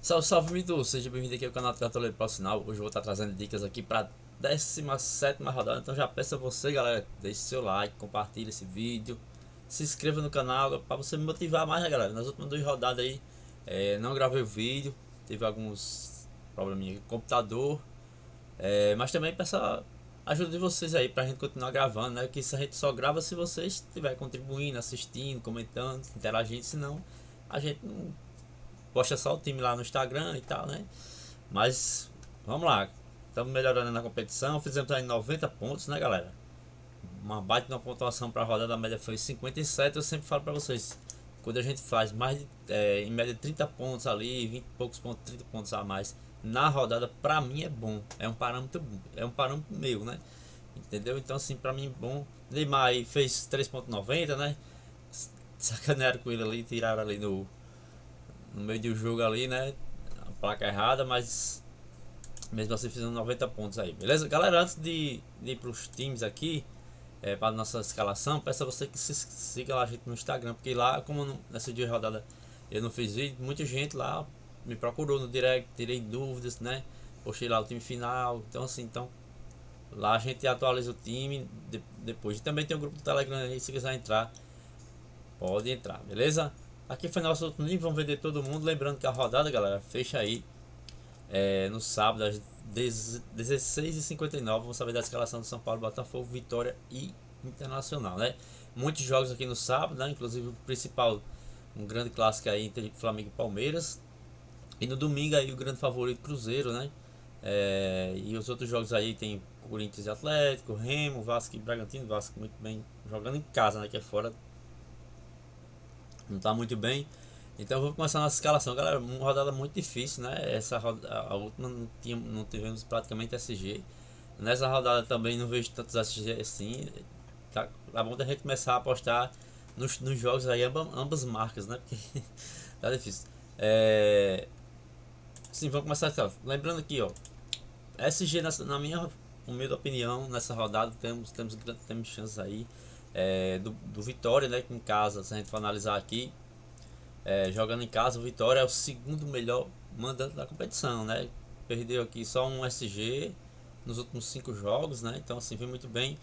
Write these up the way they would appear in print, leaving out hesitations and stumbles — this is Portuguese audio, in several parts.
Salve, salve, Midu! Seja bem-vindo aqui ao canal do Cartoleiro Profissional. Hoje eu vou estar trazendo dicas aqui para 17ª rodada. Então já peço a você, galera, deixe seu like, compartilhe esse vídeo, se inscreva no canal para você me motivar mais, né, galera? Nas últimas 2 rodadas aí, não gravei o vídeo, tive alguns probleminha com o computador, mas também peço a ajuda de vocês aí pra gente continuar gravando, né? Que isso a gente só grava se vocês estiverem contribuindo, assistindo, comentando, interagindo, senão a gente não posta só o time lá no Instagram e tal, né? Mas vamos lá, estamos melhorando na competição. Fizemos aí 90 pontos, né, galera? Uma baita de uma pontuação para a rodada, a média foi 57. Eu sempre falo para vocês, quando a gente faz mais de, em média 30 pontos ali, 20 e poucos pontos, 30 pontos a mais na rodada, para mim é bom. É um parâmetro bom, é um parâmetro meu, né? Entendeu? Então, assim, para mim, bom. Neymar aí fez 3,90, né? Sacanearam com ele ali, tiraram ali no meio do jogo ali, né? A placa errada, mas mesmo assim fazendo 90 pontos aí, beleza? Galera, antes de ir pros times aqui, para nossa escalação, peço a você que se siga lá a gente no Instagram, porque lá, como nessa dia de rodada eu não fiz vídeo, muita gente lá me procurou no direct, tirei dúvidas, né? Postei lá o time final, então assim, então lá a gente atualiza o time depois. E também tem um grupo do Telegram aí, se quiser entrar, pode entrar, beleza? Aqui foi nosso outro nível, vamos vender todo mundo. Lembrando que a rodada, galera, fecha aí no sábado às 16h59. Vamos saber da escalação do São Paulo, Botafogo, Vitória e Internacional, né? Muitos jogos aqui no sábado, né? Inclusive o principal, um grande clássico aí entre Flamengo e Palmeiras. E no domingo aí o grande favorito Cruzeiro, né? E os outros jogos aí tem Corinthians e Atlético, Remo, Vasco e Bragantino. Vasco muito bem jogando em casa, né? Que é fora, não tá muito bem. Então vou começar a nossa escalação, galera. Uma rodada muito difícil, né? Essa a última não tivemos praticamente SG. Nessa rodada também não vejo tantos SG assim. Tá bom da gente começar a apostar nos jogos aí, ambas marcas, né? Porque tá difícil. Sim, vamos começar aqui, ó. Lembrando aqui, ó. SG na minha humilde opinião, nessa rodada temos chances aí. Do Vitória, né? Que em casa, se a gente for analisar aqui, jogando em casa, o Vitória é o segundo melhor mandante da competição, né? Perdeu aqui só um SG nos últimos 5 jogos, né? Então assim, foi muito bem.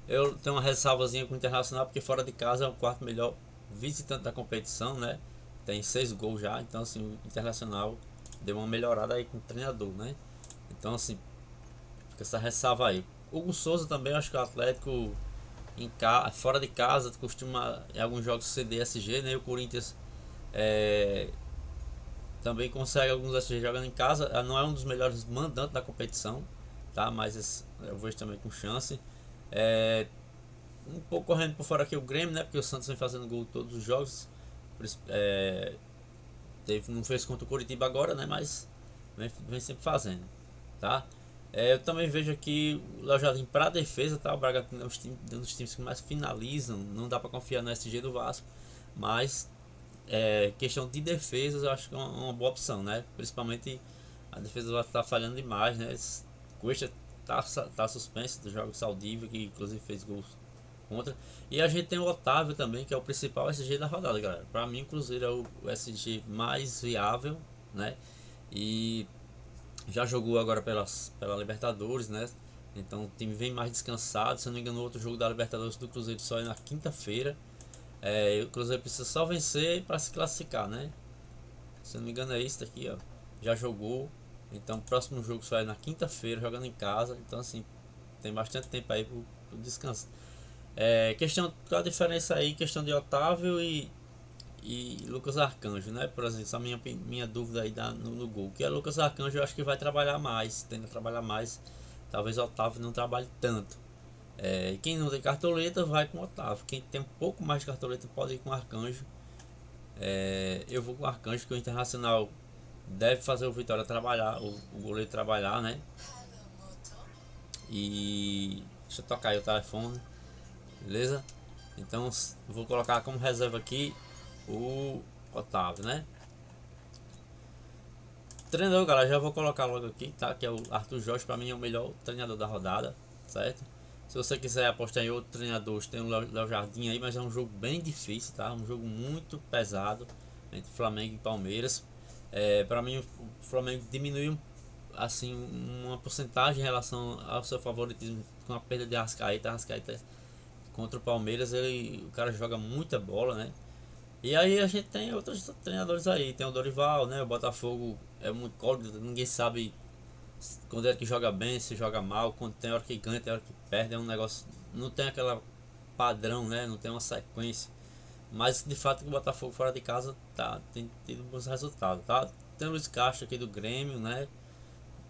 Eu tenho uma ressalvazinha com o Internacional, porque fora de casa é o quarto melhor visitante da competição, né? Tem 6 gols já, então assim, o Internacional deu uma melhorada aí com o treinador, né? Então assim, fica essa ressalva aí. Hugo Souza também, acho que o Atlético fora de casa costuma em alguns jogos ceder SG, né? E o Corinthians é, também consegue alguns SG jogando em casa. Não é um dos melhores mandantes da competição, tá? Mas eu vejo também com chance. É, um pouco correndo por fora aqui o Grêmio, né? Porque o Santos vem fazendo gol todos os jogos. É, não fez contra o Curitiba agora, né? Mas vem sempre fazendo, tá? Eu também vejo aqui o Léo Jardim para defesa, tá? O Bragantino é um dos times que mais finalizam. Não dá para confiar no SG do Vasco, mas questão de defesas eu acho que é uma boa opção, né? Principalmente a defesa vai estar falhando demais, né? Cuesta tá suspenso do jogo Saldívia, que inclusive fez gols contra. E a gente tem o Otávio também, que é o principal SG da rodada, galera. Para mim o Cruzeiro é o SG mais viável, né? E já jogou agora pela Libertadores, né? Então o time vem mais descansado. Se eu não me engano, o outro jogo da Libertadores do Cruzeiro só é na quinta-feira. O Cruzeiro precisa só vencer para se classificar, né? Se eu não me engano é isso daqui, ó. Já jogou. Então o próximo jogo só é na quinta-feira, jogando em casa. Então assim, tem bastante tempo aí pro descanso. Qual a diferença aí? Questão de Otávio e Lucas Arcanjo, né? Por exemplo, a minha dúvida aí no gol. Que é Lucas Arcanjo, eu acho que vai trabalhar mais, tende a trabalhar mais. Talvez Otávio não trabalhe tanto. Quem não tem cartoleta vai com Otávio. Quem tem um pouco mais de cartoleta pode ir com Arcanjo. Eu vou com o Arcanjo, que o Internacional deve fazer o Vitória trabalhar, o goleiro trabalhar, né? E deixa eu tocar aí o telefone, beleza? Então vou colocar como reserva aqui o Otávio, né? Treinador, galera, já vou colocar logo aqui, tá? Que é o Arthur Jorge, pra mim é o melhor treinador da rodada, certo? Se você quiser apostar em outro treinador, tem o Léo Jardim aí, mas é um jogo bem difícil, tá? Um jogo muito pesado entre Flamengo e Palmeiras. Para mim, o Flamengo diminuiu assim uma porcentagem em relação ao seu favoritismo com a perda de Arrascaeta. Arrascaeta contra o Palmeiras, o cara joga muita bola, né? E aí a gente tem outros treinadores aí, tem o Dorival, né? O Botafogo é muito incógnito, ninguém sabe quando é que joga bem, se joga mal, quando tem hora que ganha, tem hora que perde, é um negócio, não tem aquela padrão, né? Não tem uma sequência. Mas de fato o Botafogo fora de casa tem tido bons resultados, tá? Tem o Luiz Castro aqui do Grêmio, né?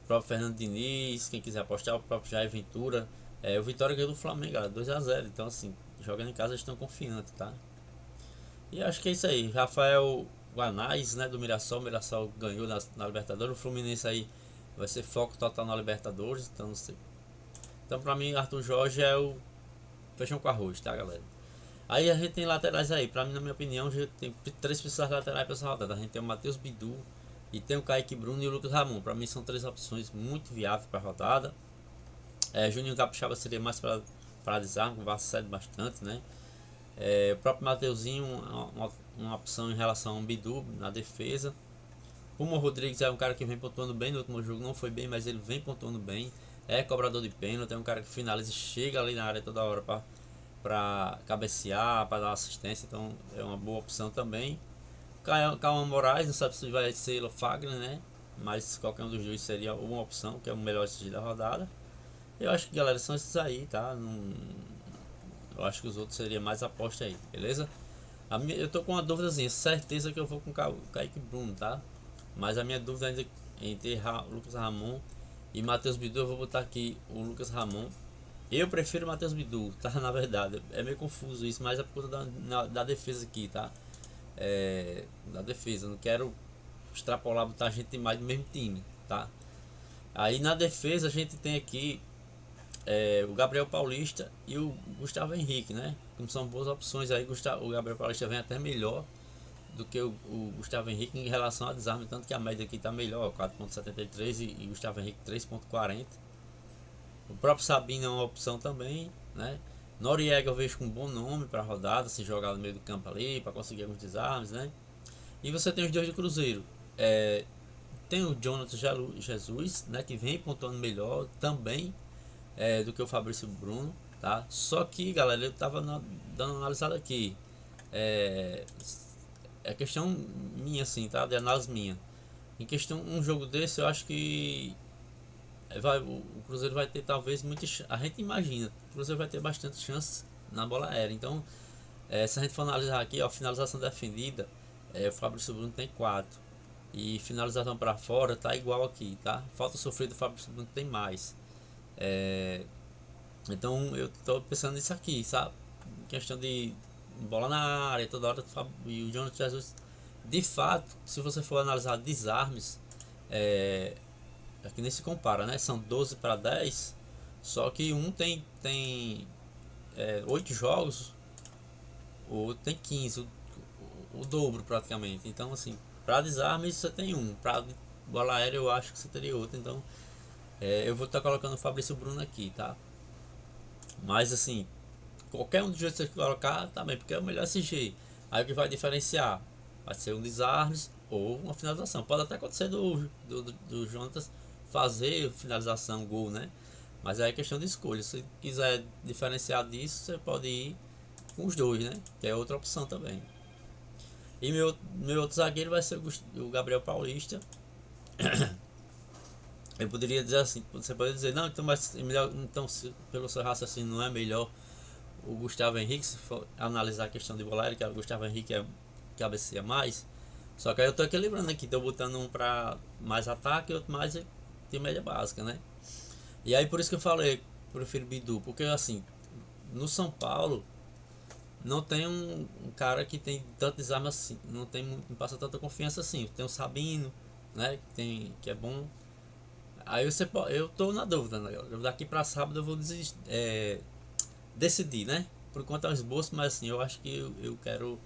O próprio Fernando Diniz, quem quiser apostar, o próprio Jair Ventura. O Vitória ganhou do Flamengo, galera, 2-0. Então assim, jogando em casa eles estão confiantes, tá? E acho que é isso aí. Rafael Guanais, né, do Mirassol. O Mirassol ganhou na Libertadores. O Fluminense aí vai ser foco total na Libertadores. Então, então pra mim, Arthur Jorge é o feijão com arroz, tá, galera? Aí a gente tem laterais aí. Pra mim, na minha opinião, a gente tem três principais laterais pra essa rodada. A gente tem o Matheus Bidu, e tem o Kaique Bruno e o Lucas Ramon. Pra mim, são três opções muito viáveis pra rodada. Juninho Capixaba seria mais para desarme, que cede bastante, né? O próprio Mateuzinho, uma opção em relação ao Bidu na defesa. O Mo Rodrigues é um cara que vem pontuando bem no último jogo, não foi bem, mas ele vem pontuando bem. É cobrador de pênalti, é um cara que finaliza e chega ali na área toda hora para cabecear, para dar assistência, então é uma boa opção também. Cauã Moraes, não sabe se vai ser o Fagner, né? Mas qualquer um dos dois seria uma opção, que é o melhor da rodada. Eu acho que, galera, são esses aí, tá? Não, eu acho que os outros seria mais aposta aí, beleza? Eu tô com uma dúvidazinha, certeza que eu vou com o Kaique Bruno, tá? Mas a minha dúvida ainda entre Lucas Ramon e Matheus Bidu, eu vou botar aqui o Lucas Ramon. Eu prefiro o Matheus Bidu, tá? Na verdade, é meio confuso isso, mas é por conta da defesa aqui, tá? Da defesa, não quero extrapolar, botar gente mais do mesmo time, tá? Aí na defesa a gente tem aqui o Gabriel Paulista e o Gustavo Henrique, né? Como são boas opções aí, o Gabriel Paulista vem até melhor do que o Gustavo Henrique em relação a desarme, tanto que a média aqui está melhor, 4.73 e Gustavo Henrique 3.40. O próprio Sabino é uma opção também, né? Noriega eu vejo com um bom nome para rodada, se jogar no meio do campo ali, para conseguir alguns desarmes, né? E você tem os dois do Cruzeiro. Tem o Jonathan Jesus, né? Que vem pontuando melhor também do que o Fabrício Bruno, tá? Só que, galera, eu tava dando uma analisada aqui. É questão minha, assim, tá? De análise minha. Em questão, um jogo desse, eu acho que o Cruzeiro vai ter talvez muitas. A gente imagina, o Cruzeiro vai ter bastante chances na bola aérea. Então, se a gente for analisar aqui, ó, finalização defendida, o Fabrício Bruno tem 4. E finalização para fora tá igual aqui, tá? Falta sofrida, o Fabrício Bruno tem mais. Então eu tô pensando nisso aqui, sabe? Questão de bola na área, toda hora. E o Jonathan Jesus, de fato, se você for analisar desarmes, aqui nem se compara, né? São 12 para 10, só que um tem 8 jogos, o outro tem 15, o dobro praticamente. Então, assim, para desarmes você tem um, para bola aérea eu acho que você teria outro. Então, eu vou estar colocando o Fabrício Bruno aqui, tá? Mas, assim, qualquer um dos jeitos que você colocar, também, porque é o melhor SG. Aí o que vai diferenciar? Vai ser um desarmes ou uma finalização. Pode até acontecer do Jonatas fazer finalização, gol, né? Mas aí é questão de escolha. Se quiser diferenciar disso, você pode ir com os dois, né? Que é outra opção também. E meu outro zagueiro vai ser o Gabriel Paulista. Eu poderia dizer assim, você pode dizer, não, então, mas melhor, então pelo seu raciocínio não é melhor o Gustavo Henrique, se for analisar a questão de bola aérea, que o Gustavo Henrique cabeceia mais. Só que aí eu tô equilibrando aqui, tô botando um para mais ataque e outro mais de média básica, né? E aí por isso que eu falei, prefiro Bidu, porque assim, no São Paulo não tem um cara que tem tanto desarme assim, não passa tanta confiança assim. Tem o Sabino, né, que é bom. Aí eu tô na dúvida, né? Daqui para sábado eu vou decidir, né? Por enquanto é um esboço, mas assim, eu acho que eu quero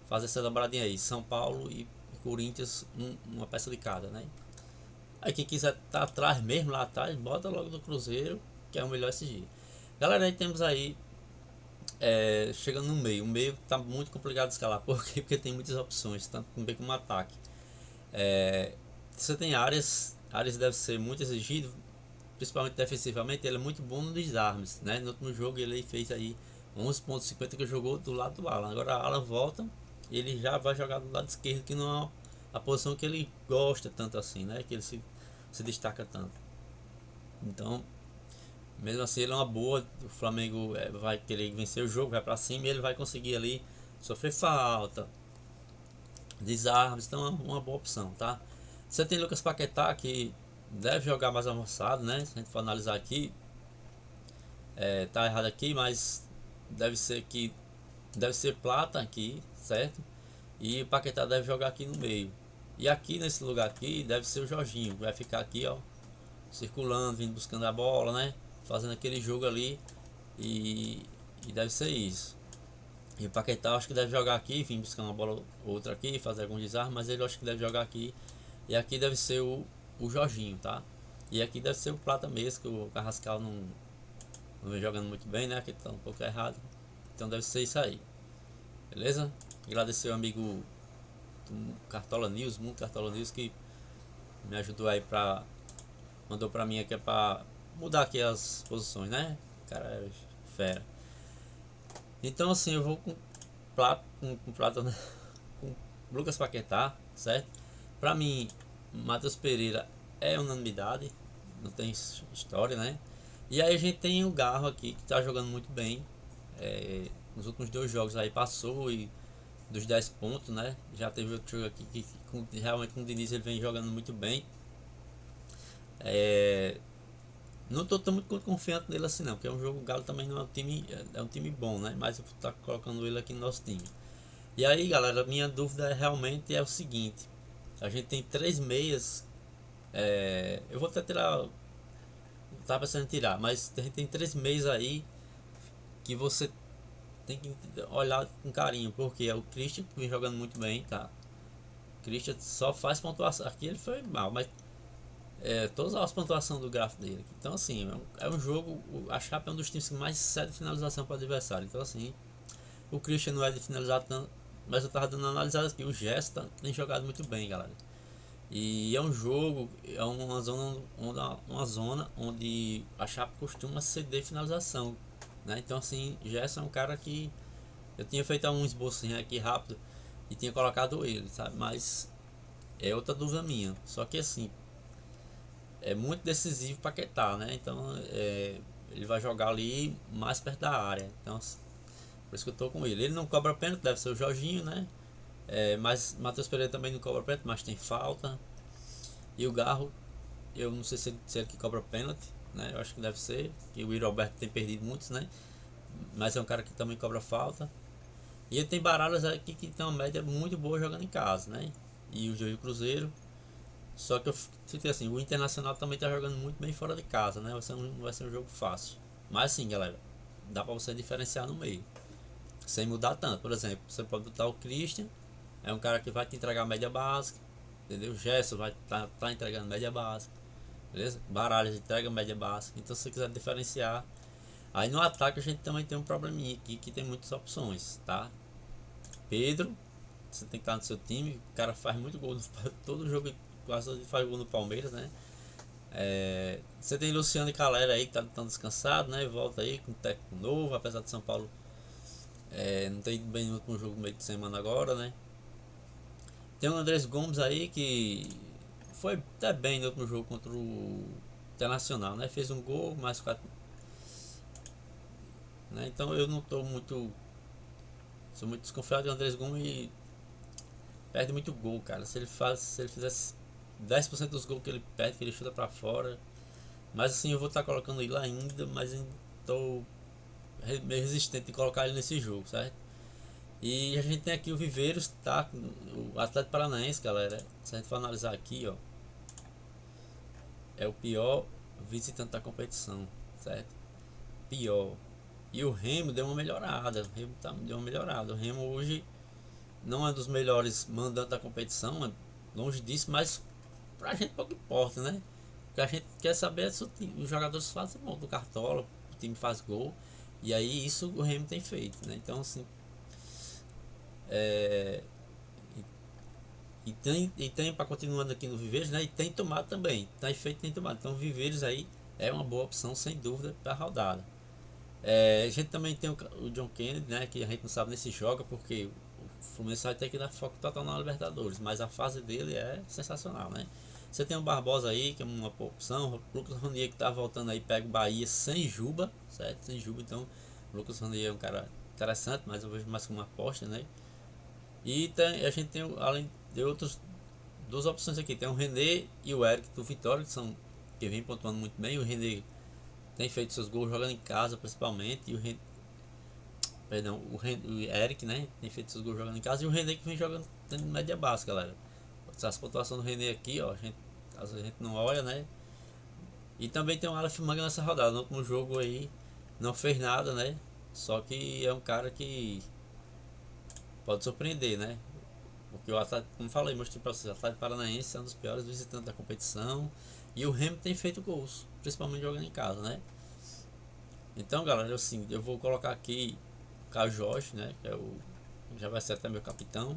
fazer essa dobradinha aí. São Paulo e Corinthians, uma peça de cada, né? Aí quem quiser tá atrás mesmo, lá atrás, bota logo do Cruzeiro, que é o melhor SG. Galera, aí temos aí, chegando no meio. O meio tá muito complicado de escalar. Por quê? Porque tem muitas opções, tanto no meio como no ataque. Você tem áreas deve ser muito exigido, principalmente defensivamente. Ele é muito bom nos desarmes, né? No último jogo ele fez aí 11,50 que jogou do lado do Alan. Agora a Alan volta, ele já vai jogar do lado esquerdo, que não é a posição que ele gosta tanto assim, né? Que ele se destaca tanto. Então, mesmo assim, ele é uma boa. O Flamengo vai querer vencer o jogo, vai para cima e ele vai conseguir ali sofrer falta, desarmes. Então, é uma boa opção, tá? Você tem Lucas Paquetá que deve jogar mais avançado, né? Se a gente for analisar aqui, tá errado aqui, mas deve ser Plata aqui, certo? E o Paquetá deve jogar aqui no meio. E aqui nesse lugar aqui deve ser o Jorginho, vai ficar aqui, ó, circulando, vindo buscando a bola, né? Fazendo aquele jogo ali e, e deve ser isso. E o Paquetá acho que deve jogar aqui, vir buscar uma bola outra aqui, fazer algum desarme, mas ele acho que deve jogar aqui. E aqui deve ser o Jorginho, tá? E aqui deve ser o Plata mesmo, que o Carrascal não vem jogando muito bem, né? Aqui tá um pouco errado. Então deve ser isso aí. Beleza? Agradecer o amigo do Cartola News, Mundo Cartola News, que me ajudou aí pra. Mandou pra mim aqui pra mudar aqui as posições, né? Cara, é fera. Então assim, eu vou com Plata, né? Com Lucas Paquetá, certo? Pra mim, Matheus Pereira é unanimidade, não tem história, né? E aí a gente tem o Garro aqui que tá jogando muito bem. Nos últimos dois jogos aí passou e dos 10 pontos, né? Já teve outro jogo aqui que realmente com o Diniz ele vem jogando muito bem. Não tô tão muito confiante nele assim não, porque é um jogo, o Galo também não é um time, é um time bom, né? Mas eu vou estar colocando ele aqui no nosso time. E aí, galera, minha dúvida realmente é o seguinte: a gente tem três meias, eu vou até tirar, tá pensando em tirar, mas a gente tem três meias aí que você tem que olhar com carinho, porque é o Christian que vem jogando muito bem, tá? O Christian só faz pontuação, aqui ele foi mal, mas todas as pontuações do gráfico dele. Então, assim, é um jogo. A Chape é um dos times que mais cede finalização para o adversário. Então, assim, o Christian não é de finalizar tanto, mas eu tava dando uma analisada aqui. O Gesta tem jogado muito bem, galera. E é um jogo, é uma zona onde a Chape costuma ceder finalização, né? Então, assim, Gesta é um cara que eu tinha feito um esboço aqui rápido e tinha colocado ele, sabe? Mas é outra dúvida minha. Só que, assim, é muito decisivo para Paquetá, né? Então ele vai jogar ali mais perto da área. Então, por isso que eu tô com ele. Ele não cobra pênalti, deve ser o Jorginho, né? Mas Matheus Pereira também não cobra pênalti, mas tem falta. E o Garro, eu não sei se ele que cobra pênalti, né? Eu acho que deve ser. E o Yuri Alberto tem perdido muitos, né? Mas é um cara que também cobra falta. E ele tem Baralhas aqui que tem uma média muito boa jogando em casa, né? E o Joio Cruzeiro. Só que eu fiquei assim, o Internacional também tá jogando muito bem fora de casa, né? Não vai ser um jogo fácil. Mas assim, galera, dá pra você diferenciar no meio. Sem mudar tanto. Por exemplo, você pode botar o Christian, é um cara que vai te entregar média básica. Entendeu? O Gerson vai tá entregando média básica. Beleza? Baralhas entrega média básica. Então se você quiser diferenciar. Aí no ataque a gente também tem um probleminha aqui que tem muitas opções, tá? Pedro, você tem que estar no seu time. O cara faz muito gol todo jogo, quase faz gol no Palmeiras, né? Você tem Luciano e Calera aí que tá tão descansado, né? Volta aí com um técnico novo, apesar de São Paulo não ter ido bem no último jogo meio de semana agora, né? Tem o Andrés Gomes aí que foi até bem no último jogo contra o Internacional, né? Fez um gol, mais quatro, né? Então eu não tô muito, sou muito desconfiado de Andrés Gomes e perde muito gol, cara. Se ele fizesse 10% dos gols que ele perde, que ele chuta pra fora. Mas assim, eu vou estar colocando ele ainda, mas ainda tô meio resistente de colocar ele nesse jogo, certo? E a gente tem aqui o Viveiros, tá? O Atlético Paranaense, galera. Se a gente for analisar aqui, ó, é o pior visitante da competição, certo? Pior. E o Remo deu uma melhorada. O Remo deu uma melhorada. O Remo hoje não é dos melhores mandantes da competição, é longe disso, mas pra gente pouco importa, né? O que a gente quer saber é se os jogadores fazem gol do Cartola, o time faz gol. E aí isso o Remo tem feito, né? Então assim, é, E tem para continuando aqui no Viveiros, né? E tem tomate também. Tá feito, tem tomate. Então Viveiros aí é uma boa opção, sem dúvida, para a rodada. A gente também tem o John Kennedy, né? Que a gente não sabe nem se joga, porque o Fluminense vai ter que dar foco total na Libertadores. Mas a fase dele é sensacional, né? Você tem o Barbosa aí, que é uma boa opção. O Lucas Ranier que tá voltando aí, pega o Bahia sem Juba, certo? Sem Juba, então o Lucas Ranier é um cara interessante, mas eu vejo mais como uma aposta, né? E a gente tem, além de outros, duas opções aqui. Tem o René e o Eric do Vitória, que vem pontuando muito bem. O René tem feito seus gols jogando em casa, principalmente. E o Eric, né? Tem feito seus gols jogando em casa. E o René que vem jogando em média baixa, galera. Essa pontuação do René aqui, ó. A gente não olha, né? E também tem o Aleph Manga nessa rodada. No último jogo aí não fez nada, né? Só que é um cara que pode surpreender, né? Porque o Atlético, como falei, mostrei para vocês, o Atlético Paranaense é um dos piores visitantes da competição. E o Remo tem feito gols, principalmente jogando em casa, né? Então, galera, assim, eu vou colocar aqui o Caio Jorge, né? Que é já vai ser até meu capitão.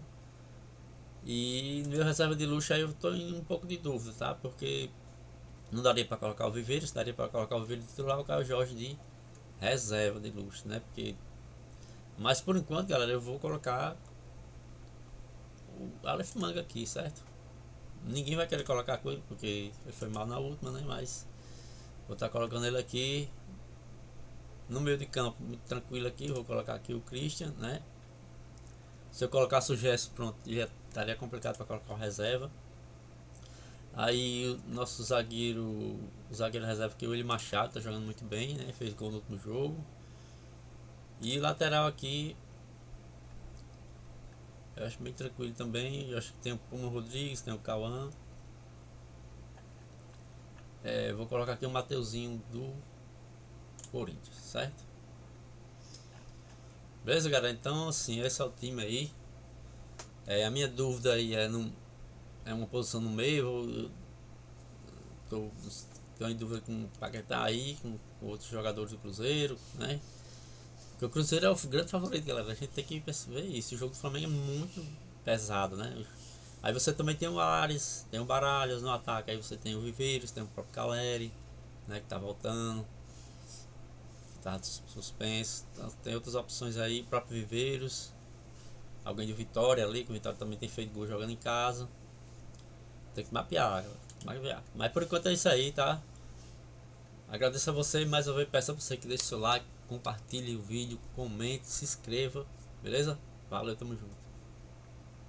E no meu reserva de luxo aí eu tô em um pouco de dúvida, tá? Porque não daria para colocar o Viveiros, daria para colocar o Viveiros titular, o Caio Jorge de reserva de luxo, né? Porque, mas por enquanto, galera, eu vou colocar o Aleph Manga aqui, certo? Ninguém vai querer colocar com ele porque ele foi mal na última, né? Mas vou estar colocando ele aqui no meio de campo, muito tranquilo aqui. Vou colocar aqui o Christian, né? Se eu colocasse o Gerson, pronto, já estaria complicado para colocar o reserva. Aí o nosso o zagueiro reserva aqui, o William Machado, tá jogando muito bem, né? Fez gol no último jogo. E lateral aqui, eu acho bem tranquilo também. Eu acho que tem o Puma Rodrigues, tem o Cauã. Vou colocar aqui o Mateuzinho do Corinthians, certo? Beleza, galera? Então, assim, esse é o time aí. A minha dúvida aí é uma posição no meio. Eu tô, tô em dúvida com o Paquetá aí, com outros jogadores do Cruzeiro, né? Porque o Cruzeiro é o grande favorito, galera. A gente tem que perceber isso. O jogo do Flamengo é muito pesado, né? Aí você também tem o Ares, tem o Baralhas no ataque. Aí você tem o Viveiros, tem o próprio Caleri, né? Que tá voltando, tá suspenso. Então, tem outras opções aí, próprio Viveiros. Alguém de Vitória ali, que o Vitória também tem feito gol jogando em casa. Tem que mapear, mapear. Mas por enquanto é isso aí, tá? Agradeço a você e mais uma vez peço a você que deixe seu like, compartilhe o vídeo, comente, se inscreva, beleza? Valeu, tamo junto.